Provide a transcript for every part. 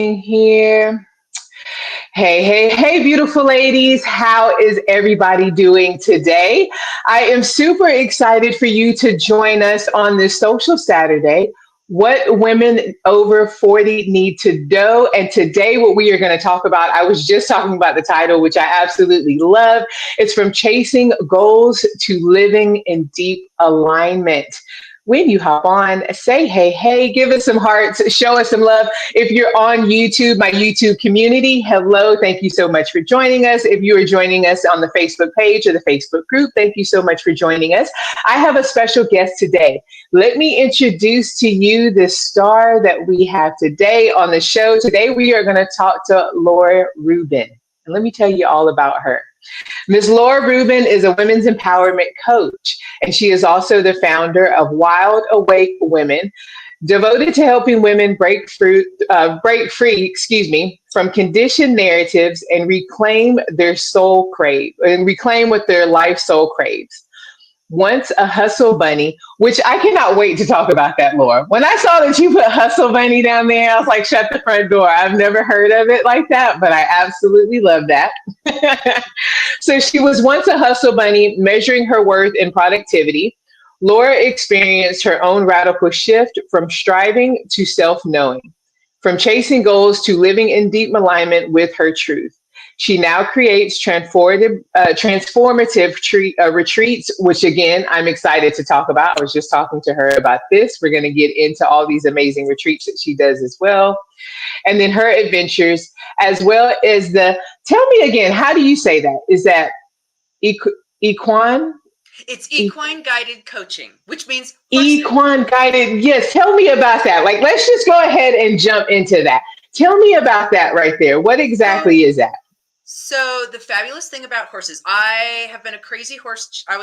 Here. Hey, hey, hey, beautiful ladies. How is everybody doing today? I am super excited for you to join us on this social Saturday. What women over 40 need to know. And today, what we are going to talk about, I was just talking about the title, which I absolutely love. It's from chasing goals to living in deep alignment. When you hop on, say hey, hey, give us some hearts, show us some love. If you're on YouTube, my YouTube community, hello, thank you so much for joining us. If you are joining us on the Facebook page or the Facebook group, thank you so much for joining us. I have a special guest today. Let me introduce to you the star that we have today on the show. Today, we are going to talk to Laura Rubin. And let me tell you all about her. Ms. Laura Rubin is a women's empowerment coach, and she is also the founder of Wild Awake Women, devoted to helping women break free, from conditioned narratives and reclaim what their life soul craves. Once a hustle bunny, which I cannot wait to talk about that, Laura. When I saw that you put hustle bunny down there, I was like, shut the front door. I've never heard of it like that, but I absolutely love that. So she was once a hustle bunny, measuring her worth in productivity. Laura experienced her own radical shift from striving to self-knowing, from chasing goals to living in deep alignment with her truth. She now creates transformative retreats, which again, I'm excited to talk about. I was just talking to her about this. We're going to get into all these amazing retreats that she does as well. And then her adventures, as well as tell me again, how do you say that? Is that equine? It's equine-guided coaching, which means equine-guided. Yes, tell me about that. Like, let's just go ahead and jump into that. Tell me about that right there. What exactly is that? So the fabulous thing about horses, I was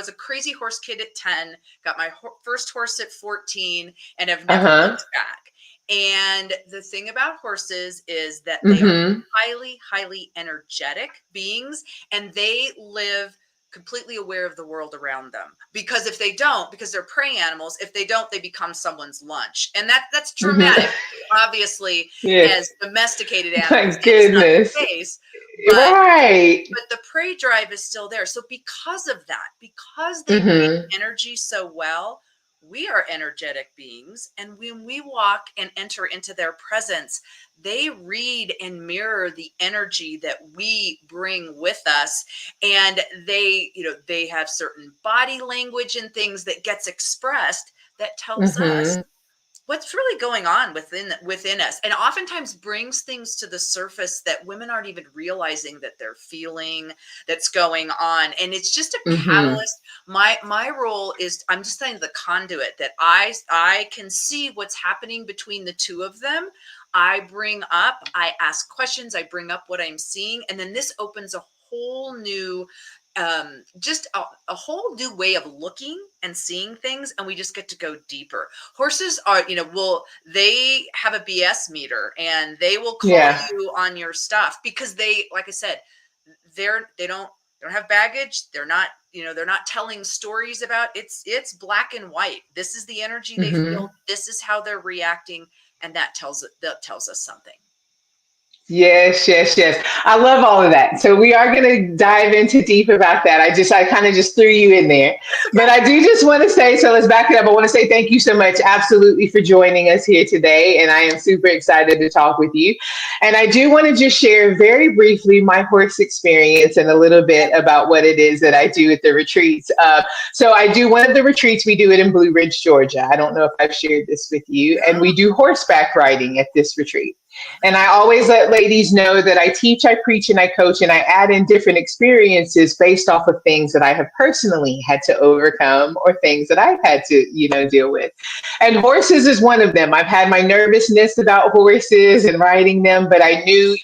a crazy horse kid at 10, got my first horse at 14, and have never looked back. And the thing about horses is that they are highly, highly energetic beings, and they live completely aware of the world around them. Because they're prey animals, if they don't, they become someone's lunch. And that's dramatic. Obviously, as domesticated animals, my goodness. It's not the case. But the prey drive is still there. So because of that, because they read energy so well, we are energetic beings. And when we walk and enter into their presence, they read and mirror the energy that we bring with us. And they have certain body language and things that gets expressed that tells us what's really going on within us, and oftentimes brings things to the surface that women aren't even realizing that they're feeling that's going on. And it's just a catalyst. My role is, I'm just saying, the conduit that I can see what's happening between the two of them. I ask questions, I bring up what I'm seeing, and then this opens a whole new a whole new way of looking and seeing things, and we just get to go deeper. Horses are, they have a BS meter, and they will call you on your stuff because they, like I said, they don't have baggage. They're not telling stories about it's black and white. This is the energy they feel. This is how they're reacting, and that tells us something. Yes. I love all of that. So we are going to dive into deep about that. I kind of just threw you in there, but I do just want to say, so let's back it up. I want to say thank you so much, absolutely, for joining us here today. And I am super excited to talk with you. And I do want to just share very briefly my horse experience and a little bit about what it is that I do at the retreats. So I do one of the retreats, we do it in Blue Ridge, Georgia. I don't know if I've shared this with you. And we do horseback riding at this retreat. And I always let ladies know that I teach, I preach, and I coach, and I add in different experiences based off of things that I have personally had to overcome or things that I've had to, deal with. And horses is one of them. I've had my nervousness about horses and riding them, but I knew,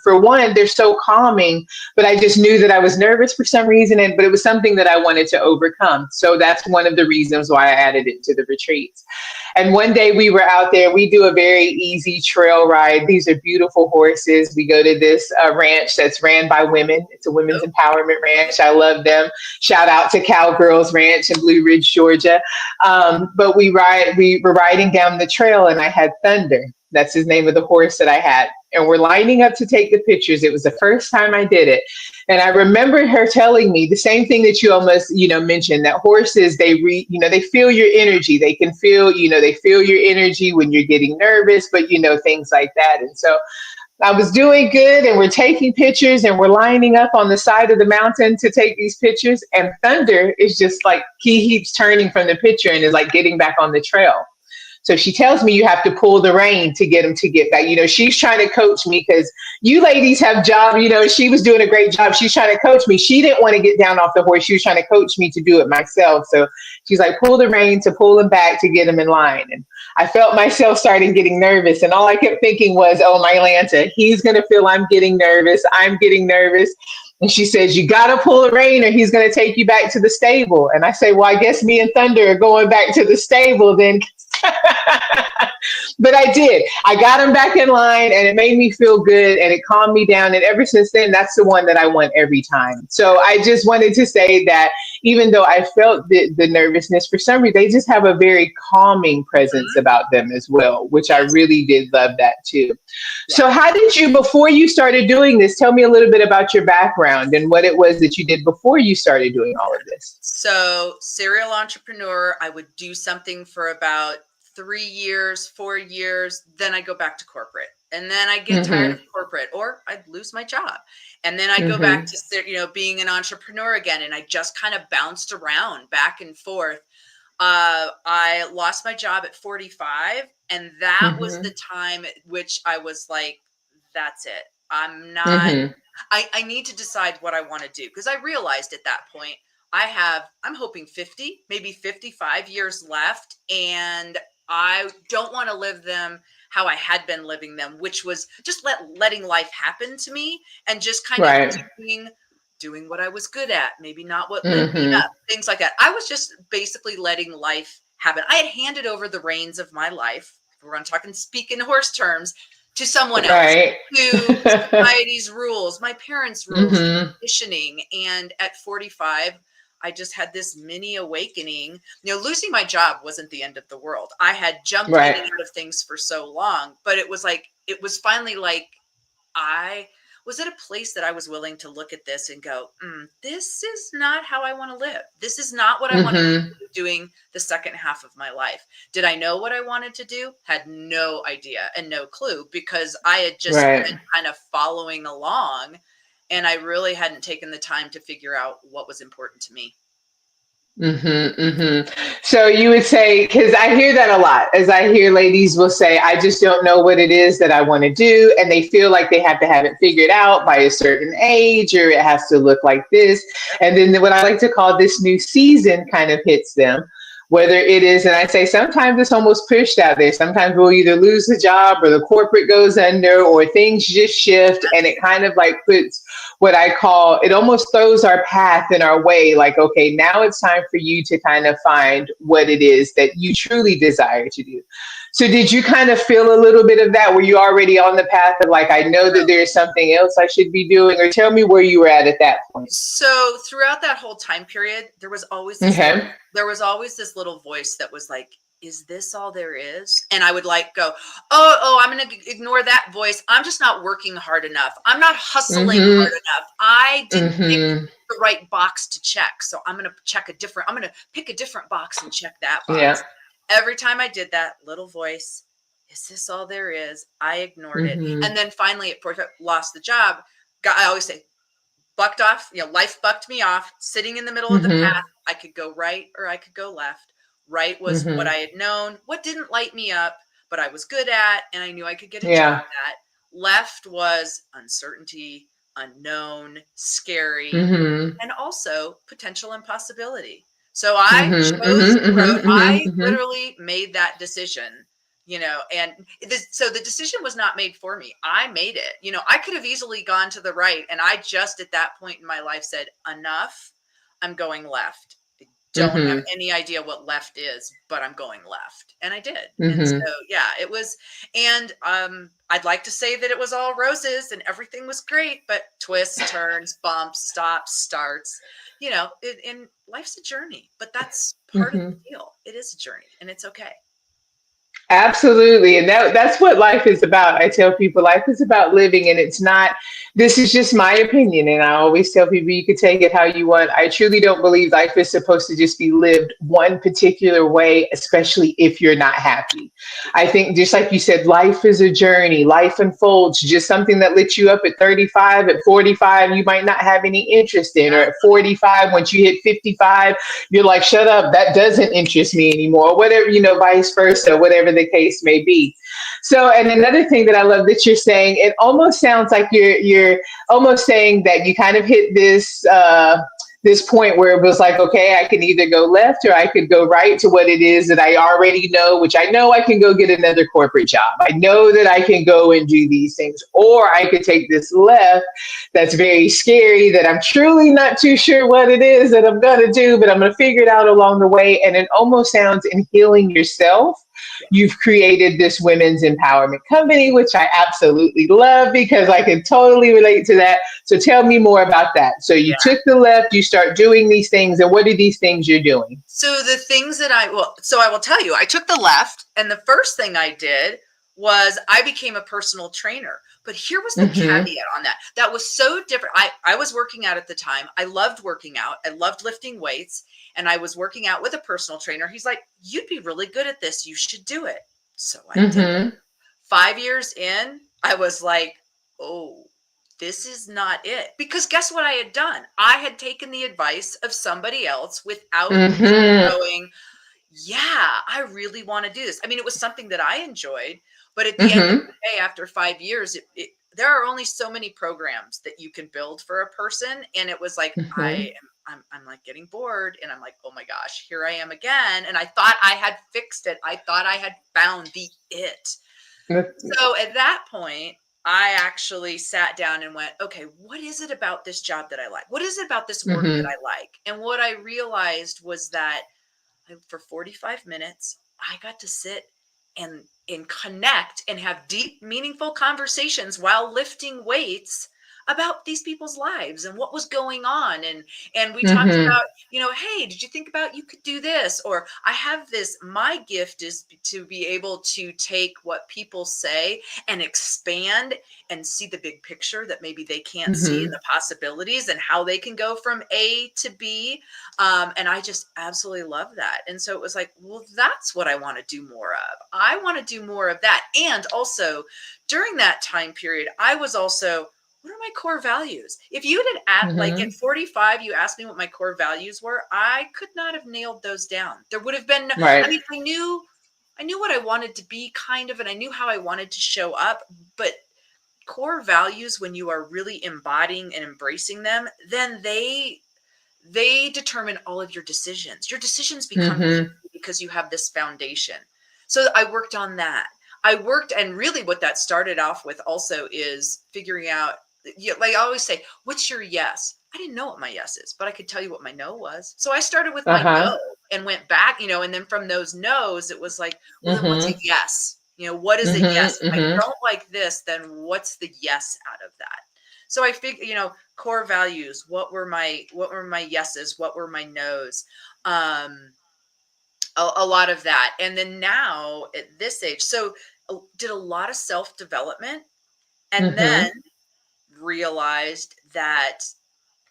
for one, they're so calming, but I just knew that I was nervous for some reason, but it was something that I wanted to overcome. So that's one of the reasons why I added it to the retreats. And one day we were out there, we do a very easy trail ride. These are beautiful horses. We go to this ranch that's ran by women. It's a women's empowerment ranch. I love them. Shout out to Cowgirls Ranch in Blue Ridge, Georgia. But we were riding down the trail, and I had thunder. That's his name of the horse that I had. And we're lining up to take the pictures. It was the first time I did it. And I remember her telling me the same thing that you almost, mentioned, that horses, they feel your energy. They can feel, they feel your energy when you're getting nervous, but, things like that. And so I was doing good, and we're taking pictures, and we're lining up on the side of the mountain to take these pictures. And Thunder is just like, he keeps turning from the picture and is like getting back on the trail. So she tells me you have to pull the rein to get him to get back. She's trying to coach me because you ladies have job. She was doing a great job. She's trying to coach me. She didn't want to get down off the horse. She was trying to coach me to do it myself. So she's like, pull the rein to pull him back to get him in line. And I felt myself starting getting nervous. And all I kept thinking was, oh, my Lanta, he's going to feel I'm getting nervous. I'm getting nervous. And she says, you got to pull the rein or he's going to take you back to the stable. And I say, well, I guess me and Thunder are going back to the stable then. But I did. I got him back in line, and it made me feel good, and it calmed me down. And ever since then, that's the one that I want every time. So I just wanted to say that even though I felt the nervousness, for some reason, they just have a very calming presence about them as well, which I really did love that too. Yeah. So how did you, before you started doing this, tell me a little bit about your background and what it was that you did before you started doing all of this? So serial entrepreneur, I would do something for about 3 years, 4 years, then I go back to corporate, and then I get tired of corporate, or I'd lose my job, and then I go back to being an entrepreneur again, and I just kind of bounced around back and forth. I lost my job at 45, and that was the time at which I was like, that's it. I'm not. I need to decide what I want to do, because I realized at that point I'm hoping 50, maybe 55 years left, and I don't want to live them how I had been living them, which was just letting life happen to me and just kind of doing what I was good at, maybe not what lit me up, things like that. I was just basically letting life happen. I had handed over the reins of my life, we're talking speaking horse terms, to someone else, to society's rules, my parents' rules, conditioning. And at 45, I just had this mini awakening. Losing my job wasn't the end of the world. I had jumped in and out of things for so long, but it was finally like I was at a place that I was willing to look at this and go, this is not how I want to live. This is not what I want to be doing the second half of my life. Did I know what I wanted to do? Had no idea and no clue, because I had just been kind of following along, and I really hadn't taken the time to figure out what was important to me. So you would say, because I hear that a lot, as I hear ladies will say, I just don't know what it is that I want to do. And they feel like they have to have it figured out by a certain age, or it has to look like this. And then what I like to call this new season kind of hits them. Whether it is, and I say sometimes it's almost pushed out there. Sometimes we'll either lose the job, or the corporate goes under, or things just shift, and it kind of like puts what I call, it almost throws our path in our way. Like, okay, now it's time for you to kind of find what it is that you truly desire to do. So did you kind of feel a little bit of that? Were you already on the path of like, I know that there's something else I should be doing? Or tell me where you were at that point. So throughout that whole time period, there was always this little voice that was like, is this all there is? And I would like go, oh, I'm going to ignore that voice. I'm just not working hard enough. I'm not hustling hard enough. I didn't pick the right box to check. So I'm going to pick a different box and check that box. Yeah. Every time I did that, little voice, is this all there is? I ignored it. And then finally, at 45, lost the job. I always say, bucked off, life bucked me off, sitting in the middle of the path. I could go right or I could go left. Right was what I had known, what didn't light me up, but I was good at, and I knew I could get a job at. Left was uncertainty, unknown, scary, and also potential impossibility. So I chose the road. I literally made that decision, and so the decision was not made for me. I made it. I could have easily gone to the right, and I just at that point in my life said, enough, I'm going left. I don't have any idea what left is, but I'm going left. And I did. And so, yeah, it was, and I'd like to say that it was all roses and everything was great, but twists, turns, bumps, stops, starts, and life's a journey, but that's part of the deal. It is a journey, and it's okay. Absolutely. And that's what life is about. I tell people life is about living, and it's not, this is just my opinion. And I always tell people you can take it how you want. I truly don't believe life is supposed to just be lived one particular way, especially if you're not happy. I think just like you said, life is a journey. Life unfolds. Just something that lit you up at 35, at 45, you might not have any interest in, or at 45, once you hit 55, you're like, shut up, that doesn't interest me anymore, or whatever, vice versa, whatever the case may be. So, and another thing that I love that you're saying, it almost sounds like you're almost saying that you kind of hit this point where it was like, okay, I can either go left or I could go right to what it is that I already know, which I know I can go get another corporate job. I know that I can go and do these things, or I could take this left that's very scary, that I'm truly not too sure what it is that I'm going to do, but I'm going to figure it out along the way. And it almost sounds, in healing yourself, you've created this women's empowerment company, which I absolutely love because I can totally relate to that. So tell me more about that. So you took the left, you start doing these things, and what are these things you're doing? So the things that I will tell you, I took the left, and the first thing I did was I became a personal trainer. But here was the caveat on that. That was so different. I was working out at the time. I loved working out. I loved lifting weights. And I was working out with a personal trainer. He's like, you'd be really good at this. You should do it. So I did. 5 years in, I was like, oh, this is not it. Because guess what I had done? I had taken the advice of somebody else without going, yeah, I really want to do this. I mean, it was something that I enjoyed. But at the end of the day, after 5 years, there are only so many programs that you can build for a person. And it was like, I'm like getting bored, and I'm like, oh my gosh, here I am again. And I thought I had fixed it. I thought I had found the it. So at that point, I actually sat down and went, okay, what is it about this job that I like? What is it about this work that I like? And what I realized was that for 45 minutes, I got to sit and connect and have deep, meaningful conversations while lifting weights about these people's lives and what was going on. And we talked about, hey, did you think about you could do this? Or I have this, my gift is to be able to take what people say and expand and see the big picture that maybe they can't see, and the possibilities and how they can go from A to B. And I just absolutely love that. And so it was like, well, that's what I want to do more of. I want to do more of that. And also during that time period, I was also, what are my core values? If you had asked, like at 45, you asked me what my core values were, I could not have nailed those down. There would have been, I mean, I knew what I wanted to be kind of, and I knew how I wanted to show up, but core values, when you are really embodying and embracing them, then they determine all of your decisions. Your decisions become easy because you have this foundation. So I worked on that. And really what that started off with also is figuring out, like I always say, what's your yes? I didn't know what my yes is, but I could tell you what my no was. So I started with my no and went back, and then from those no's, it was like, well, then what's a yes? What is a yes? If I don't like this, then what's the yes out of that? So I figured, core values, what were my yeses? What were my no's? A lot of that. And then now at this age, so did a lot of self-development, and then realized that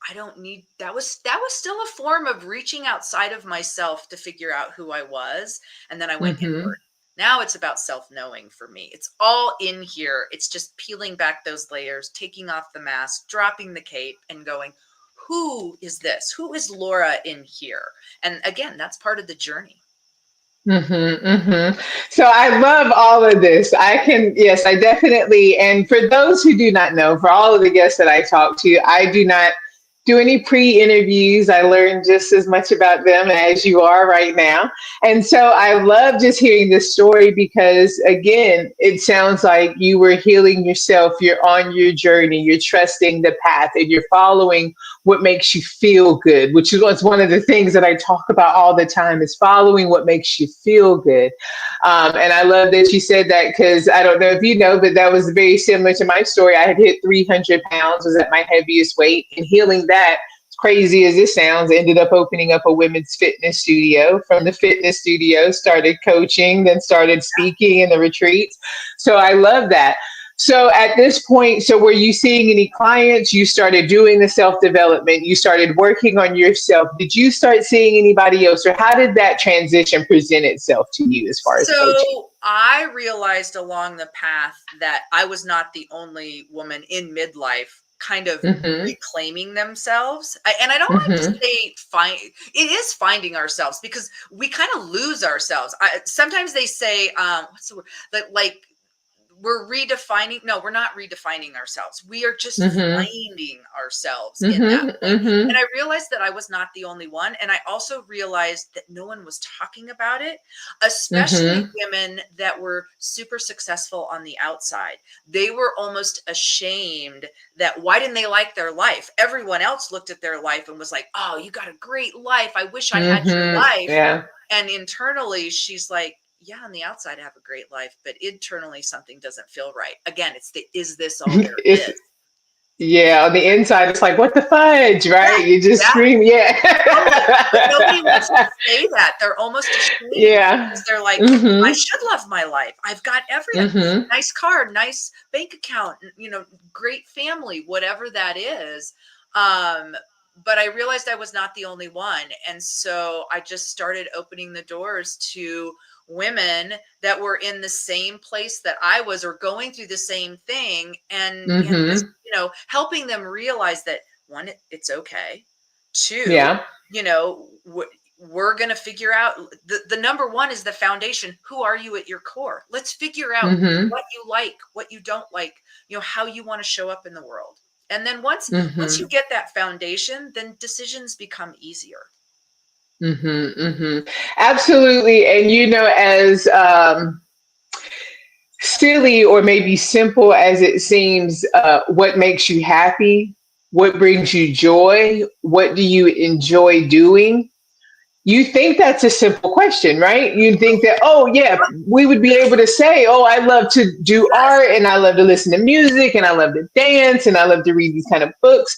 I don't need, that was still a form of reaching outside of myself to figure out who I was. And then I went inward. Now it's about self-knowing for me. It's all in here. It's just peeling back those layers, taking off the mask, dropping the cape, and going, who is this? Who is Laura in here? And again, that's part of the journey. So I love all of this. Yes, I definitely, and for those who do not know, for all of the guests that I talk to, I do not do any pre-interviews. I learn just as much about them as you are right now. And so I love just hearing this story because, again, it sounds like you were healing yourself. You're on your journey. You're trusting the path, and you're following what makes you feel good, which is one of the things that I talk about all the time, is following what makes you feel good. And I love that you said that, because I don't know if you know, but that was very similar to my story. I had hit 300 pounds, was at my heaviest weight, and healing that crazy as this sounds, ended up opening up a women's fitness studio. From the fitness studio, started coaching, then started speaking in the retreats. So I love that. So at this point, so were you seeing any clients? You started doing the self-development, you started working on yourself. Did you start seeing anybody else, or how did that transition present itself to you as far as coaching? So I realized along the path that I was not the only woman in midlife kind of Mm-hmm. reclaiming themselves. And I don't like to Mm-hmm. say it is finding ourselves, because we kind of lose ourselves. Sometimes they say, what's the word? That like we're redefining. No, we're not redefining ourselves. We are just Mm-hmm. finding ourselves in that Mm-hmm. point. And Mm-hmm. I realized that I was not the only one. And I also realized that no one was talking about it, especially Mm-hmm. women that were super successful on the outside. They were almost ashamed that why didn't they like their life? Everyone else looked at their life and was like, oh, you got a great life. I wish I had your Mm-hmm. life. Yeah. And internally, she's like, yeah, on the outside, I have a great life, but internally, something doesn't feel right. Again, it's the, is this all there It's is? yeah, on the inside, it's like, what the fudge, Yeah, right? You just yeah, scream, yeah. totally. But nobody wants to say that. They're almost ashamed Yeah. because they're like, I Mm-hmm. should love my life. I've got everything, Mm-hmm. nice car, nice bank account, great family, whatever that is. Um, but I realized I was not the only one. And so I just started opening the doors to women that were in the same place that I was, or going through the same thing, and just, Mm-hmm. helping them realize that, one, it's okay. Two, Yeah. you know, we're going to figure out the number one is the foundation. Who are you at your core? Let's figure out Mm-hmm. what you like, what you don't like, how you want to show up in the world. And then once Mm-hmm. you get that foundation, then decisions become easier. Mm-hmm. Mm-hmm. Absolutely. And as silly or maybe simple as it seems, what makes you happy? What brings you joy? What do you enjoy doing? You think that's a simple question, right? You think that, oh, yeah, we would be able to say, oh, I love to do Yes. art and I love to listen to music and I love to dance and I love to read these kind of books.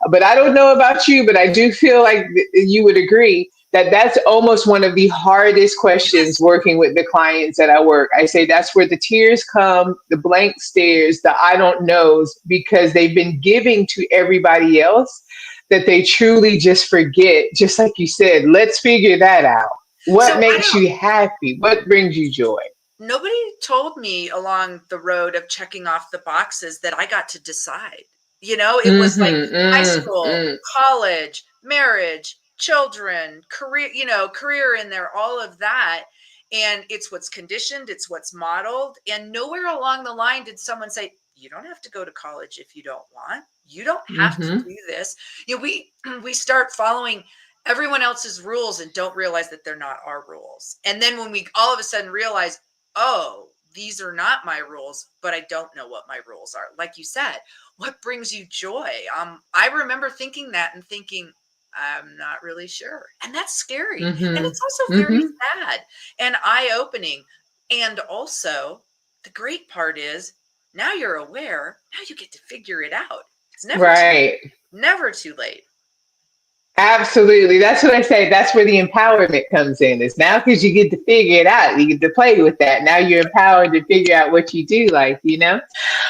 But I don't know about you, but I do feel like you would agree that that's almost one of the hardest questions Yes. working with the clients that I work. I say that's where the tears come, the blank stares, the I don't knows, because they've been giving to everybody else that they truly just forget, just like you said, let's figure that out. So What I makes don't, you happy? What brings you joy? nobody told me along the road of checking off the boxes that I got to decide. It was like Mm-hmm. high Mm, school, mm, college, marriage, children, career, career in there, all of that. And it's what's conditioned, it's what's modeled. And nowhere along the line did someone say, you don't have to go to college if you don't want. You don't have to mm-hmm. do this. We start following everyone else's rules and don't realize that they're not our rules. And then when we all of a sudden realize, oh, these are not my rules, but I don't know what my rules are. Like you said, what brings you joy? I remember thinking that and thinking, I'm not really sure. And that's scary. And Mm-hmm. it's also very Mm-hmm. sad and eye-opening. And also, the great part is now you're aware, now you get to figure it out. It's Right. never too late. Absolutely. That's what I say. That's where the empowerment comes in. Is now because you get to figure it out. You get to play with that. Now you're empowered to figure out what you do like.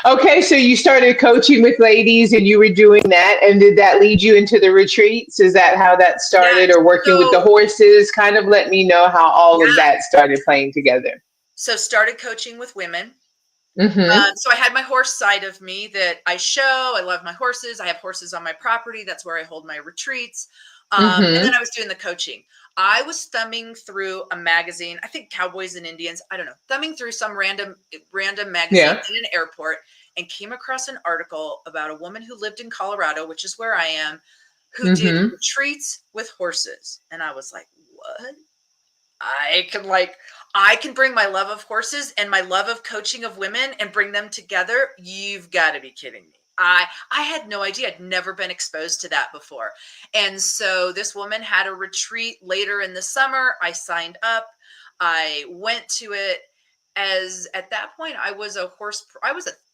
Okay, so you started coaching with ladies and you were doing that. And did that lead you into the retreats? Is that how that started? Yes. Or working with the So, horses? Kind of let me know how all of yeah. that started playing together. So started coaching with women. Mm-hmm. So I had my horse side of me that I show. I love my horses. I have horses on my property. That's where I hold my retreats. And then Mm-hmm. I was doing the coaching. I was thumbing through a magazine. I think Cowboys and Indians. I don't know. Thumbing through some random magazine Yeah. in an airport, and came across an article about a woman who lived in Colorado, which is where I am, who did Mm-hmm. retreats with horses. And I was like, what? I can bring my love of horses and my love of coaching of women and bring them together. You've got to be kidding me. I had no idea. I'd never been exposed to that before. And so this woman had a retreat later in the summer. I signed up. I went to it, as at that point, I was a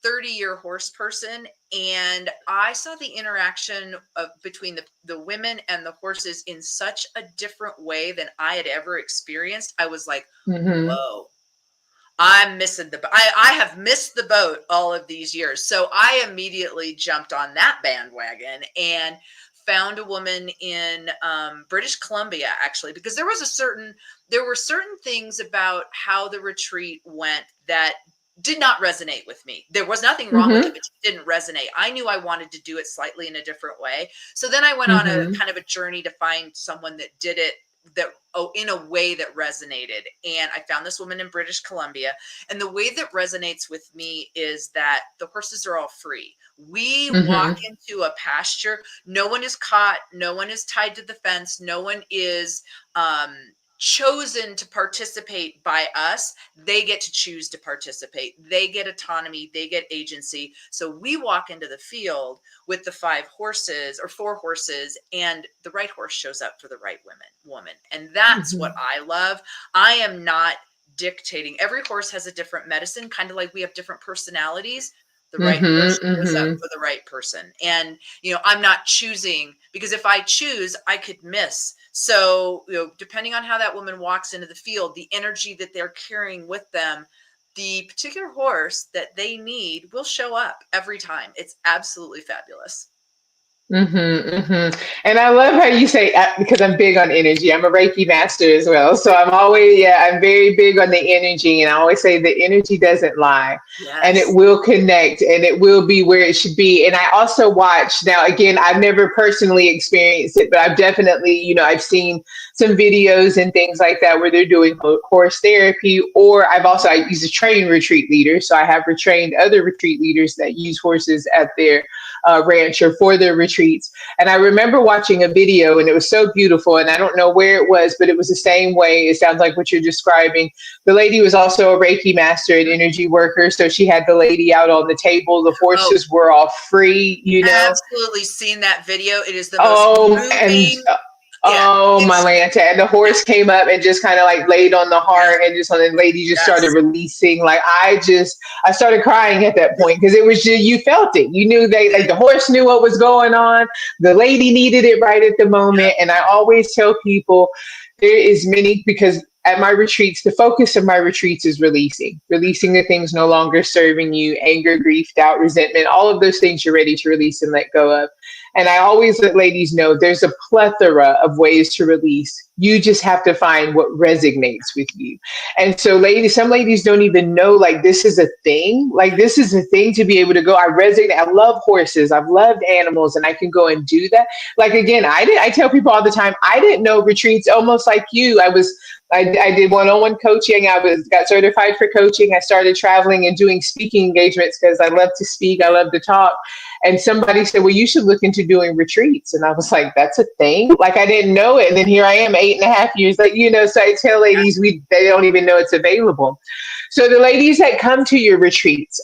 30-year horse person, and I saw the interaction between the women and the horses in such a different way than I had ever experienced. I was like, Mm-hmm. whoa, I'm missing I have missed the boat all of these years. So I immediately jumped on that bandwagon and found a woman in British Columbia, actually, because there were certain things about how the retreat went that did not resonate with me. There was nothing wrong with it, Mm-hmm. but it didn't resonate. I knew I wanted to do it slightly in a different way. So then I went on a Mm-hmm. kind of a journey to find someone that did it in a way that resonated. And I found this woman in British Columbia. And the way that resonates with me is that the horses are all free. We walk Mm-hmm. into a pasture. No one is caught. No one is tied to the fence. No one is chosen to participate by us. They get to choose to participate. They get autonomy. They get agency. So we walk into the field with the 5 horses or 4 horses, and the right horse shows up for the right woman. And that's what I love. I am not dictating. Every horse has a different medicine, kind of like we have different personalities. The right horse Mm-hmm. shows up Mm-hmm. for the right person. And, I'm not choosing, because if I choose, I could miss. So, depending on how that woman walks into the field, the energy that they're carrying with them, the particular horse that they need will show up every time. It's absolutely fabulous. Mm-hmm, mm-hmm. And I love how you say, because I'm big on energy. I'm a Reiki master as well. So I'm very big on the energy. And I always say the energy doesn't lie, and it Yes. will connect, and it will be where it should be. And I also watch, now, again, I've never personally experienced it, but I've definitely, I've seen some videos and things like that where they're doing horse therapy, or I use a train retreat leader. So I have retrained other retreat leaders that use horses at their ranch or for their retreats. And I remember watching a video, and it was so beautiful. And I don't know where it was, but it was the same way. It sounds like what you're describing. The lady was also a Reiki master and energy worker. So she had the lady out on the table. The Oh, horses were all free. absolutely seen that video. It is the most And moving. Yeah. oh my Lanta. And the Yeah. horse came up and just kind of like laid on the Yes. heart, and just on the lady just started Yes. releasing. Like I started crying at that point, because it was just, you felt it. You knew like the horse knew what was going on. The lady needed it right at the moment. Yep. And I always tell people, there is many, because at my retreats, the focus of my retreats is releasing the things no longer serving you, anger, grief, doubt, resentment, all of those things you're ready to release and let go of. And I always let ladies know there's a plethora of ways to release. You just have to find what resonates with you. And so some ladies don't even know, like, this is a thing. Like, this is a thing to be able to go, I resonate. I love horses. I've loved animals, and I can go and do that. Like, again, I tell people all the time, I didn't know retreats, almost like you. I did one-on-one coaching. Got certified for coaching. I started traveling and doing speaking engagements because I love to speak. I love to talk. And somebody said, well, you should look into doing retreats. And I was like, that's a thing? Like, I didn't know it. And then here I am 8.5 years, so I tell ladies, they don't even know it's available. So the ladies that come to your retreats,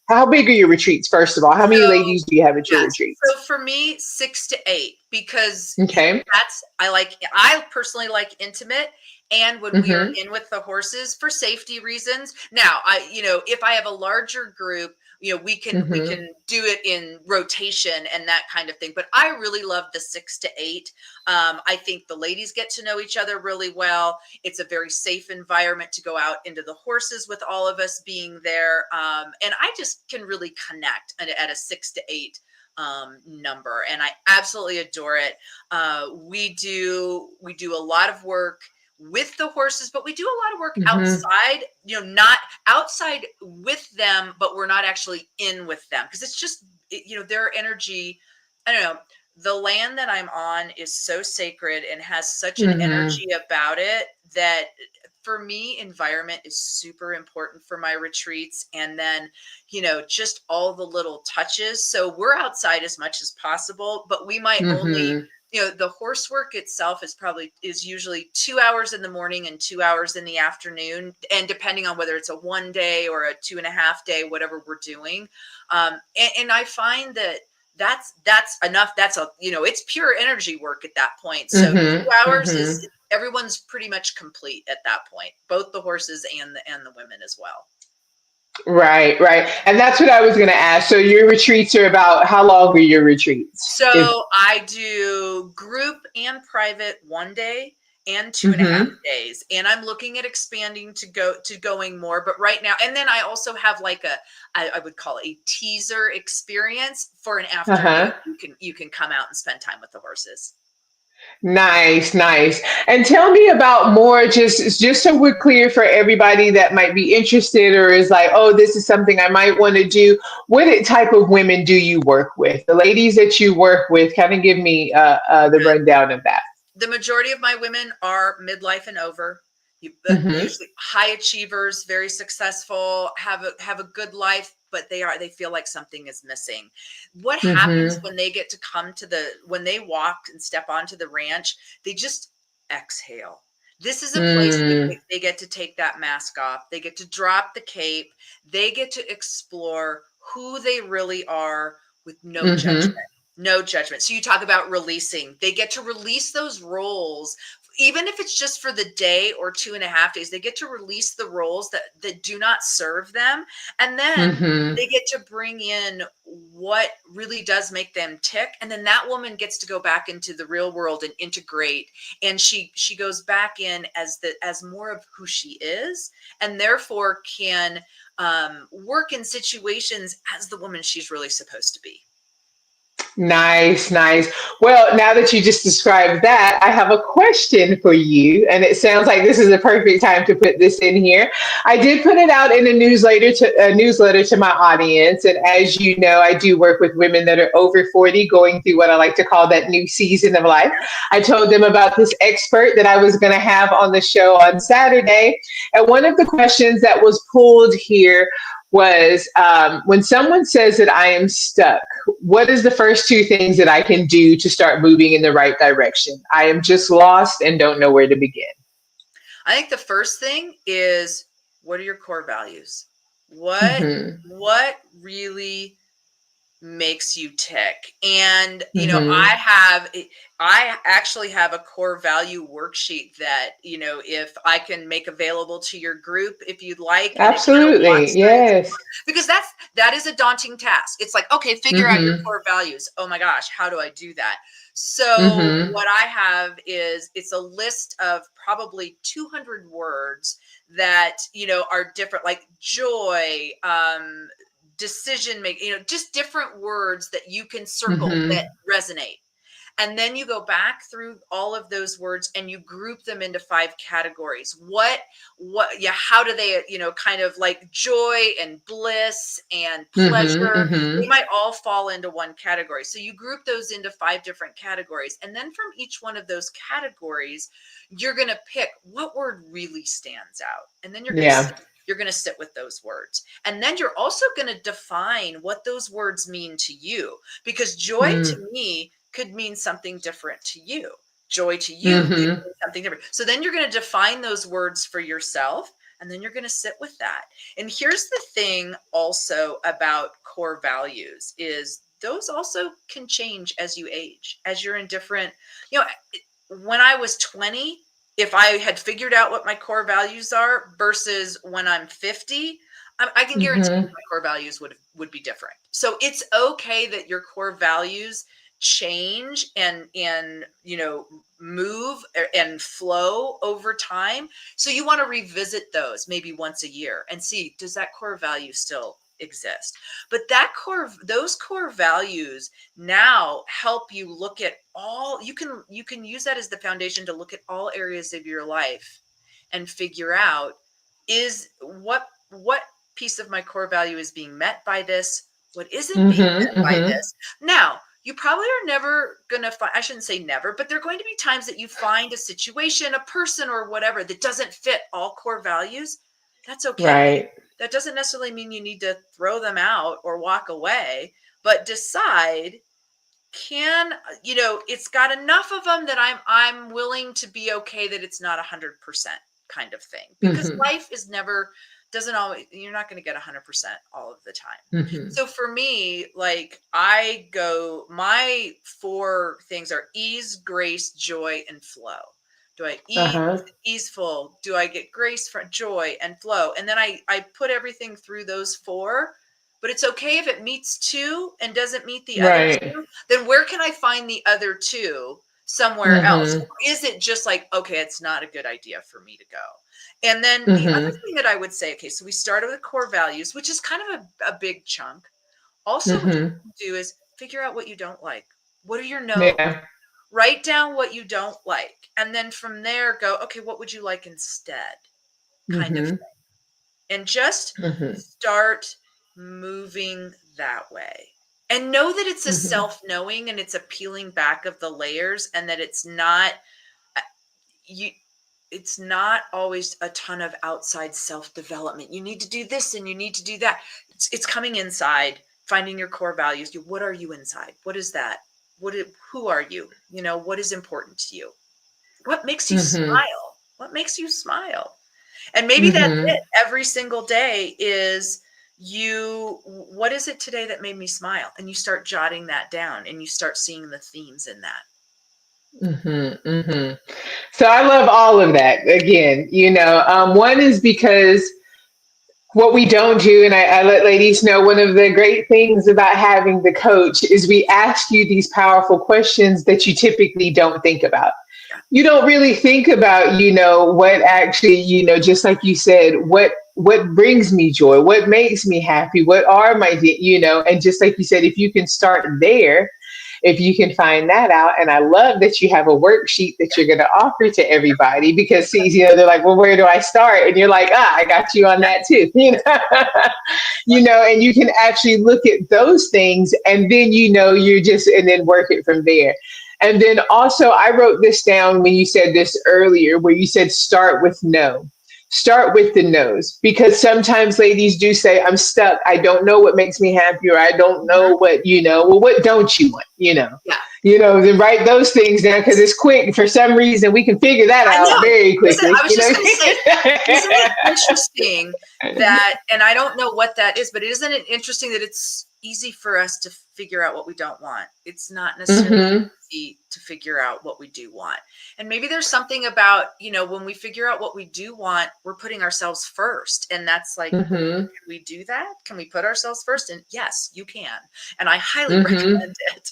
how big are your retreats, first of all? How many So, ladies do you have at your yes. retreats? So for me, 6 to 8, because Okay. I personally like intimate. And when we are Mm-hmm. in with the horses for safety reasons. Now, if I have a larger group, we can Mm-hmm. do it in rotation and that kind of thing. But I really love the 6 to 8. I think the ladies get to know each other really well. It's a very safe environment to go out into the horses with all of us being there. And I just can really connect at a 6 to 8 number, and I absolutely adore it. We do a lot of work with the horses, but we do a lot of work Mm-hmm. outside, not outside with them, but we're not actually in with them, because it's just, their energy. I don't know. The land that I'm on is so sacred and has such an Mm-hmm. energy about it that for me, environment is super important for my retreats. And then, just all the little touches. So we're outside as much as possible, but we might only, Mm-hmm. the horse work itself is usually 2 hours in the morning and 2 hours in the afternoon. And depending on whether it's a 1 day or a 2.5 day, whatever we're doing. And I find that that's enough. It's pure energy work at that point. So two Mm-hmm. hours is Mm-hmm. everyone's pretty much complete at that point, both the horses and the women as well. Right, right. And that's what I was going to ask. So your retreats are about how long are your retreats? If So I do group and private 1 day and 2.5 hmm days. And I'm looking at expanding to going more. But right now, and then I also have like I would call it a teaser experience for an afternoon. Uh-huh. You can come out and spend time with the horses. Nice, nice. And tell me about more, just so we're clear for everybody that might be interested or is like, oh, this is something I might want to do. What type of women do you work with? The ladies that you work with, kind of give me the rundown of that. The majority of my women are midlife and over. Mm-hmm. Usually high achievers, very successful, have a good life, but they feel like something is missing. What happens Mm-hmm. when they get to come to when they walk and step onto the ranch? They just exhale. This is a place that Mm, they get to take that mask off. They get to drop the cape. They get to explore who they really are with no mm-hmm. judgment. No judgment. So you talk about releasing. They get to release those roles, even if it's just for the day or 2.5 days. They get to release the roles that do not serve them. And then Mm-hmm. they get to bring in what really does make them tick. And then that woman gets to go back into the real world and integrate. And she goes back in as more of who she is, and therefore can work in situations as the woman she's really supposed to be. Nice, nice. Well, now that you just described that, I have a question for you, and it sounds like this is a perfect time to put this in here. I did put it out in a newsletter to my audience, and as you know, I do work with women that are over 40, going through what I like to call that new season of life. I told them about this expert that I was going to have on the show on Saturday, and one of the questions that was pulled here was when someone says that I am stuck, what is the first two things that I can do to start moving in the right direction? I am just lost and don't know where to begin. I think the first thing is, what are your core values? What Mm-hmm. what really makes you tick? And Mm-hmm. I actually have a core value worksheet that, if I can make available to your group, if you'd like, and it kind of Absolutely. walks through, Yes. because that is a daunting task. It's like, okay, figure out your Mm-hmm. core values. Oh my gosh, how do I do that? So Mm-hmm. what I have is, it's a list of probably 200 words that, are different, like joy, decision making, just different words that you can circle that Mm-hmm. resonate. And then you go back through all of those words and you group them into 5 categories. Yeah, how do they, kind of like joy and bliss and Mm-hmm. pleasure, they Mm-hmm. might all fall into one category. So you group those into 5 different categories. And then from each one of those categories, you're going to pick what word really stands out. And then Yeah. you're going to sit with those words. And then you're also going to define what those words mean to you, because joy Mm-hmm. to me could mean something different to you. Joy to you could Mm-hmm. mean something different. So then you're going to define those words for yourself, and then you're going to sit with that. And here's the thing also about core values is, those also can change as you age, as you're in different, you know, when I was 20, if I had figured out what my core values are versus when I'm 50, I can guarantee you Mm-hmm. my core values would be different. So it's okay that your core values change and move and flow over time. So you want to revisit those maybe once a year and see, does that core value still exist? But those core values now help you look at all, you can use that as the foundation to look at all areas of your life and figure out, is what piece of my core value is being met by this, what isn't being met Mm-hmm. by Mm-hmm. this. Now, you probably are never going to find, I shouldn't say never, but there are going to be times that you find a situation, a person, or whatever that doesn't fit all core values. That's okay. Right. That doesn't necessarily mean you need to throw them out or walk away, but decide, can, it's got enough of them that I'm willing to be okay that it's not 100% kind of thing, because Mm-hmm. life is never, doesn't always, you're not going to get 100% all of the time. Mm-hmm. So for me, like, my 4 things are ease, grace, joy, and flow. Do I eat? Uh-huh. Is it easeful? Do I get grace, joy, and flow? And then I put everything through those 4. But it's okay if it meets 2 and doesn't meet the other Right. 2. Then where can I find the other 2 somewhere else? Mm-hmm. Or is it just like, okay, it's not a good idea for me to go? And then the other Mm-hmm. thing that I would say, okay, so we started with core values, which is kind of a big chunk. Also, what you Mm-hmm. can do is figure out what you don't like. What are your no's? Yeah. Write down what you don't like. And then from there, go, okay, what would you like instead? Kind of Mm-hmm. thing. And just Mm-hmm. start moving that way. And know that it's a Mm-hmm. self-knowing and it's a peeling back of the layers, and that it's not you it's not always a ton of outside self-development. You need to do this and you need to do that. It's coming inside, finding your core values. What are you inside? What is that? Who are you? What is important to you? What makes you Mm-hmm. smile? What makes you smile? And maybe that's Mm-hmm. it. Every single day is what is it today that made me smile? And you start jotting that down and you start seeing the themes in that. Mm-hmm. Mm-hmm. So I love all of that. Again, one is because what we don't do, and I let ladies know, one of the great things about having the coach is we ask you these powerful questions that you typically don't think about. Yeah. You don't really think about, what actually, just like you said, what brings me joy, what makes me happy, what are my, and just like you said, if you can start there, if you can find that out. And I love that you have a worksheet that you're going to offer to everybody, because they're like, well, where do I start? And you're like, I got you on that too. And you can actually look at those things, and then and then work it from there. And then also, I wrote this down when you said this earlier, where you said start with no. Start with the no's, because sometimes ladies do say, I'm stuck. I don't know what makes me happy, or I don't Mhm. know what, well, what don't you want, Yeah. Then write those things down, because it's quick. For some reason, we can figure that I out know. very Listen, quickly, I was just going to say, isn't it interesting that, and I don't know what that is, but isn't it interesting that it's easy for us to figure out what we don't want? It's not necessarily Mm-hmm. easy to figure out what we do want. And maybe there's something about, when we figure out what we do want, we're putting ourselves first. And that's like, Mm-hmm. can we do that? Can we put ourselves first? And yes, you can. And I highly Mm-hmm. recommend it.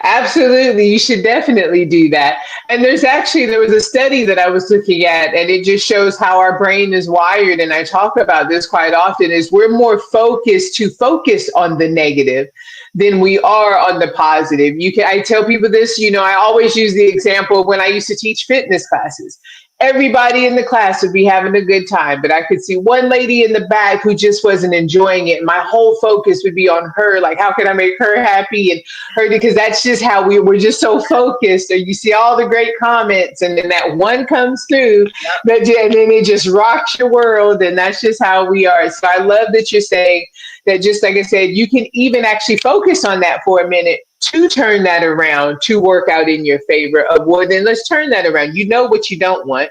Absolutely. You should definitely do that. And there was a study that I was looking at, and it just shows how our brain is wired. And I talk about this quite often, is we're more focused to focus on the negative than we are on the positive. I tell people this, I always use the example of when I used to teach fitness classes. Everybody in the class would be having a good time, but I could see one lady in the back who just wasn't enjoying it. My whole focus would be on her, like, how can I make her happy? And her, because that's just how we're just so focused. Or you see all the great comments, and then that one comes through, Yep. and then it just rocks your world. And that's just how we are. So I love that you're saying that, just like I said, you can even actually focus on that for a minute to turn that around, to work out in your favor of, well, then let's turn that around. You know what you don't want.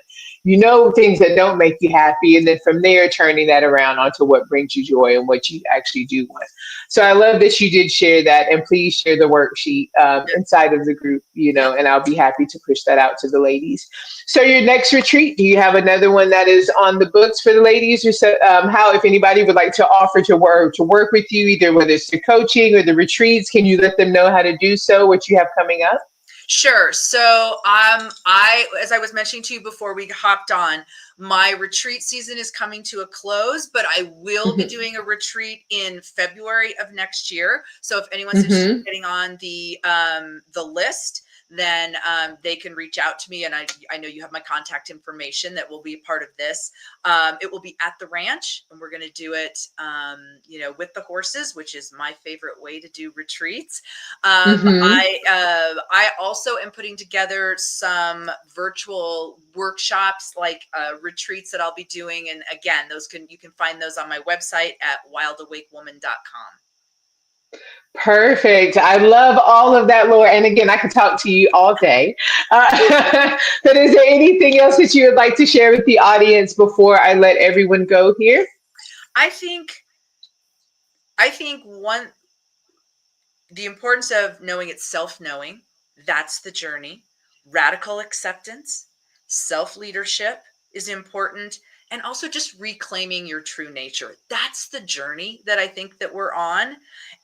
Things that don't make you happy. And then from there, turning that around onto what brings you joy and what you actually do want. So I love that you did share that. And please share the worksheet inside of the group, Yeah. and I'll be happy to push that out to the ladies. So your next retreat, do you have another one that is on the books for the ladies? Or so, how, if anybody would like to offer to work with you, either whether it's the coaching or the retreats, can you let them know how to do so, what you have coming up? Sure. So, as I was mentioning to you before we hopped on, my retreat season is coming to a close, but I will be doing a retreat in February of next year. So if anyone's interested in getting on the list, then they can reach out to me. And I know you have my contact information that will be a part of this. It will be at the ranch, and we're going to do it, with the horses, which is my favorite way to do retreats. I also am putting together some virtual workshops, like retreats that I'll be doing. And again, you can find those on my website at wildawakewoman.com. Perfect. I love all of that, Laura. And again, I could talk to you all day. But is there anything else that you would like to share with the audience before I let everyone go here? I think the importance of knowing it's self-knowing, that's the journey, radical acceptance, Self-leadership is important, and also just reclaiming your true nature. That's the journey that I think that we're on.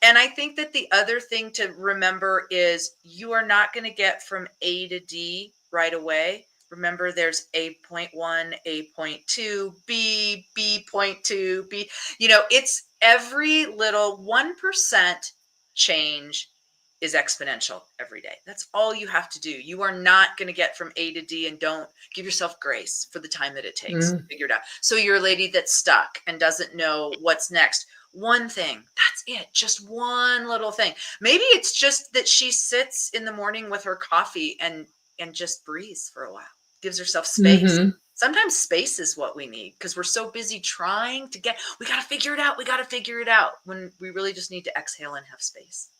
And I think that the other thing to remember is you are not going to get from A to D right away. Remember, there's A.1, A.2, B, B.2, B. It's every little 1% change is exponential every day. That's all you have to do. You are not going to get from A to D, and don't give yourself grace for the time that it takes to figure it out. So you're a lady that's stuck and doesn't know what's next. One thing, that's it. Just one little thing. Maybe it's just that she sits in the morning with her coffee and just breathes for a while, gives herself space. Mm-hmm. Sometimes space is what we need because we're so busy trying to we got to figure it out. We got to figure it out when we really just need to exhale and have space.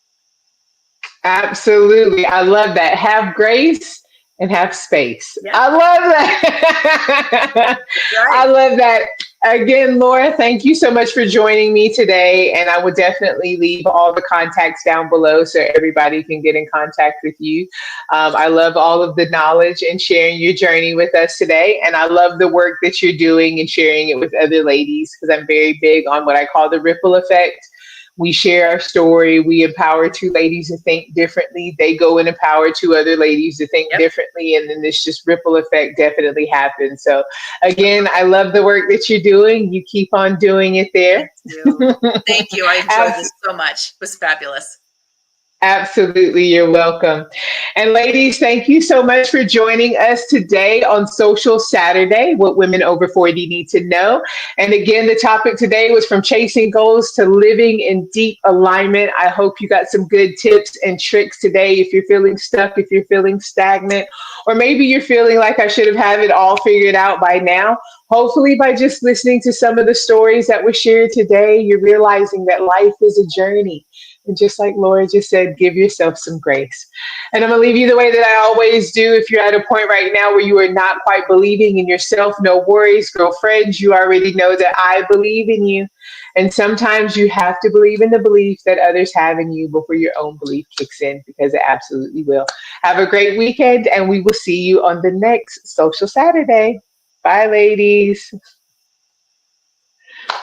Absolutely. I love that. Have grace and have space. Yeah. I love that. Right. I love that. Again, Laura, thank you so much for joining me today. And I will definitely leave all the contacts down below so everybody can get in contact with you. I love all of the knowledge and sharing your journey with us today. And I love the work that you're doing and sharing it with other ladies, because I'm very big on what I call the ripple effect. We share our story. We empower two ladies to think differently. They go and empower two other ladies to think differently. And then this just ripple effect definitely happens. So again, I love the work that you're doing. You keep on doing it there. Thank you. I enjoyed this so much. It was fabulous. Absolutely. You're welcome. And ladies, thank you so much for joining us today on Social Saturday, What Women Over 40 Need to Know. And again, the topic today was from chasing goals to living in deep alignment. I hope you got some good tips and tricks today. If you're feeling stuck, if you're feeling stagnant, or maybe you're feeling like I should have had it all figured out by now. Hopefully, by just listening to some of the stories that were shared today, you're realizing that life is a journey. And just like Laura just said, give yourself some grace. And I'm going to leave you the way that I always do. If you're at a point right now where you are not quite believing in yourself, no worries, girlfriends. You already know that I believe in you. And sometimes you have to believe in the belief that others have in you before your own belief kicks in, because it absolutely will. Have a great weekend, and we will see you on the next Social Saturday. Bye, ladies.